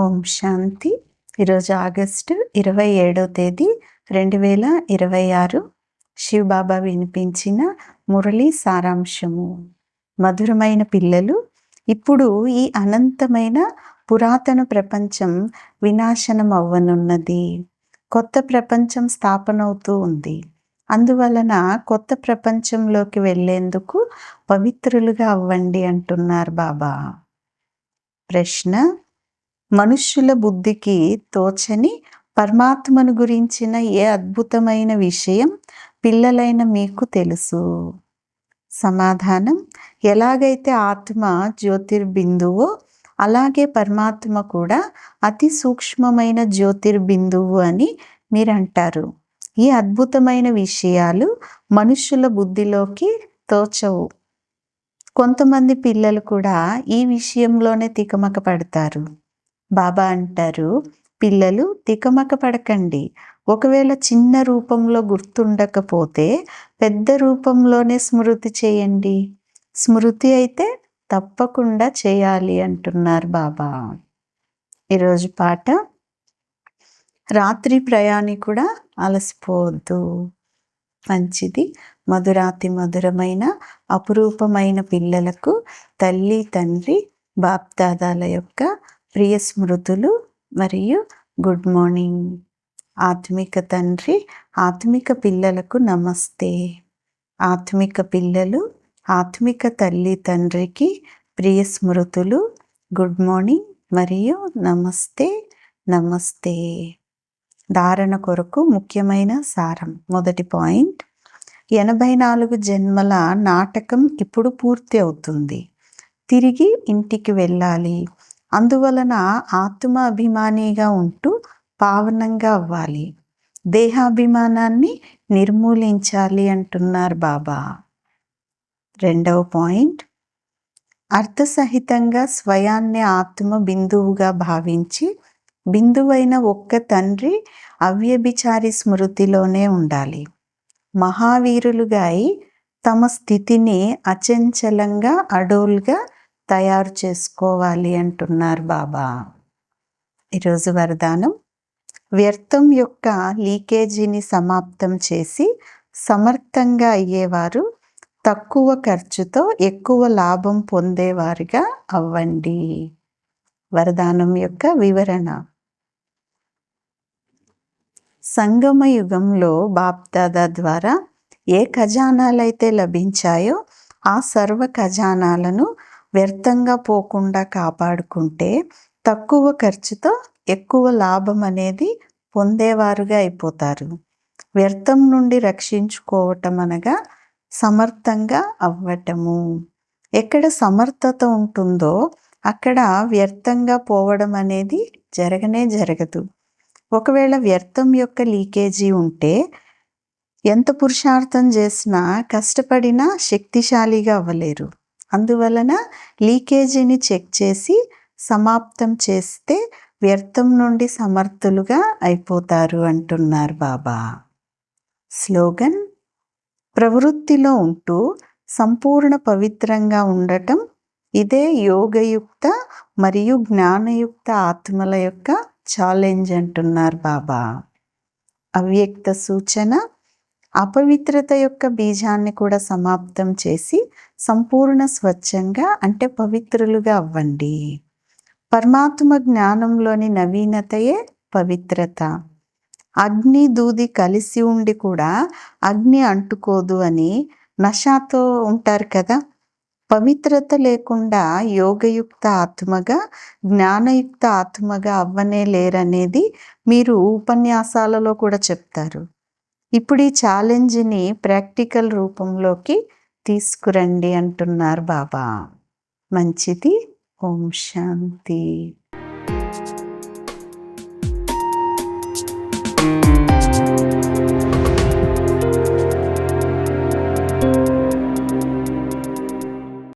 ఓం శాంతి. ఈరోజు ఆగస్టు 27వ తేదీ 2026. శివబాబా వినిపించిన మురళి సారాంశము. మధురమైన పిల్లలు, ఇప్పుడు ఈ అనంతమైన పురాతన ప్రపంచం వినాశనం అవ్వనున్నది. కొత్త ప్రపంచం స్థాపనవుతూ ఉంది. అందువలన కొత్త ప్రపంచంలోకి వెళ్ళేందుకు పవిత్రులుగా అవ్వండి అంటున్నారు బాబా. ప్రశ్న: మనుష్యుల బుద్ధికి తోచని పరమాత్మను గురించిన ఏ అద్భుతమైన విషయం పిల్లలైన మీకు తెలుసు? సమాధానం: ఎలాగైతే ఆత్మ జ్యోతిర్బిందువో అలాగే పరమాత్మ కూడా అతి సూక్ష్మమైన జ్యోతిర్బిందువు అని మీరంటారు. ఈ అద్భుతమైన విషయాలు మనుష్యుల బుద్ధిలోకి తోచవు. కొంతమంది పిల్లలు కూడా ఈ విషయంలోనే తికమక పడతారు. బాబా అంటారు, పిల్లలు తికమక పడకండి. ఒకవేళ చిన్న రూపంలో గుర్తుండకపోతే పెద్ద రూపంలోనే స్మృతి చేయండి. స్మృతి అయితే తప్పకుండా చేయాలి అంటున్నారు బాబా. ఈరోజు పాట: రాత్రి ప్రయాణికుడా అలసిపోవద్దు. మంచిది. మధురాతి మధురమైన అపురూపమైన పిల్లలకు తల్లి తండ్రి బాప్దాదాల యొక్క ప్రియ స్మృతులు మరియు గుడ్ మార్నింగ్. ఆత్మిక తండ్రి ఆత్మిక పిల్లలకు నమస్తే. ఆత్మిక పిల్లలు ఆత్మిక తల్లి తండ్రికి ప్రియ స్మృతులు, గుడ్ మార్నింగ్ మరియు నమస్తే నమస్తే. ధారణ కొరకు ముఖ్యమైన సారం. మొదటి పాయింట్: 84 జన్మల నాటకం ఇప్పుడు పూర్తి అవుతుంది. తిరిగి ఇంటికి వెళ్ళాలి. అందువలన ఆత్మ అభిమానిగా ఉంటూ పావనంగా అవ్వాలి. దేహాభిమానాన్ని నిర్మూలించాలి అంటున్నారు బాబా. రెండవ పాయింట్: అర్థసహితంగా స్వయాన్ని ఆత్మ బిందువుగా భావించి బిందువైన ఒక్క తండ్రి అవ్యభిచారి స్మృతిలోనే ఉండాలి. మహావీరులుగా అయి తమ స్థితిని అచంచలంగా అడోల్గా తయారు చేసుకోవాలి అంటున్నారు బాబా. ఈరోజు వరదానం: వ్యర్థం యొక్క లీకేజీని సమాప్తం చేసి సమర్థంగా అయ్యేవారు తక్కువ ఖర్చుతో ఎక్కువ లాభం పొందేవారుగా అవ్వండి. వరదానం యొక్క వివరణ. సంగమ యుగంలో బాప్దాదా ద్వారా ఏ ఖజానాలైతే లభించాయో ఆ సర్వ ఖజానాలను వ్యర్థంగా పోకుండా కాపాడుకుంటే తక్కువ ఖర్చుతో ఎక్కువ లాభం అనేది పొందేవారుగా అయిపోతారు. వ్యర్థం నుండి రక్షించుకోవటం అనగా సమర్థంగా అవ్వటము. ఎక్కడ సమర్థత ఉంటుందో అక్కడ వ్యర్థంగా పోవడం అనేది జరగనే జరగదు. ఒకవేళ వ్యర్థం యొక్క లీకేజీ ఉంటే ఎంత పురుషార్థం చేసినా కష్టపడినా శక్తిశాలిగా అవ్వలేరు. అందువలన లీకేజీని చెక్ చేసి సమాప్తం చేస్తే వ్యర్థం నుండి సమర్థులుగా అయిపోతారు అంటున్నారు బాబా. స్లోగన్: ప్రవృత్తిలో ఉంటూ సంపూర్ణ పవిత్రంగా ఉండటం ఇదే యోగయుక్త మరియు జ్ఞానయుక్త ఆత్మల యొక్క ఛాలెంజ్ అంటున్నారు బాబా. అవ్యక్త సూచన: అపవిత్రత యొక్క బీజాన్ని కూడా సమాప్తం చేసి సంపూర్ణ స్వచ్ఛంగా అంటే పవిత్రులుగా అవ్వండి. పరమాత్మ జ్ఞానంలోని నవీనతయే పవిత్రత. అగ్ని దూది కలిసి ఉండి కూడా అగ్ని అంటుకోదు అని నషాతో ఉంటారు కదా. పవిత్రత లేకుండా యోగయుక్త ఆత్మగా జ్ఞానయుక్త ఆత్మగా అవ్వనే లేరనేది మీరు ఉపన్యాసాలలో కూడా చెప్తారు. ఇప్పుడు ఈ ఛాలెంజ్ని ప్రాక్టికల్ రూపంలోకి తీసుకురండి అంటున్నారు బాబా. మంచిది. ఓం శాంతి.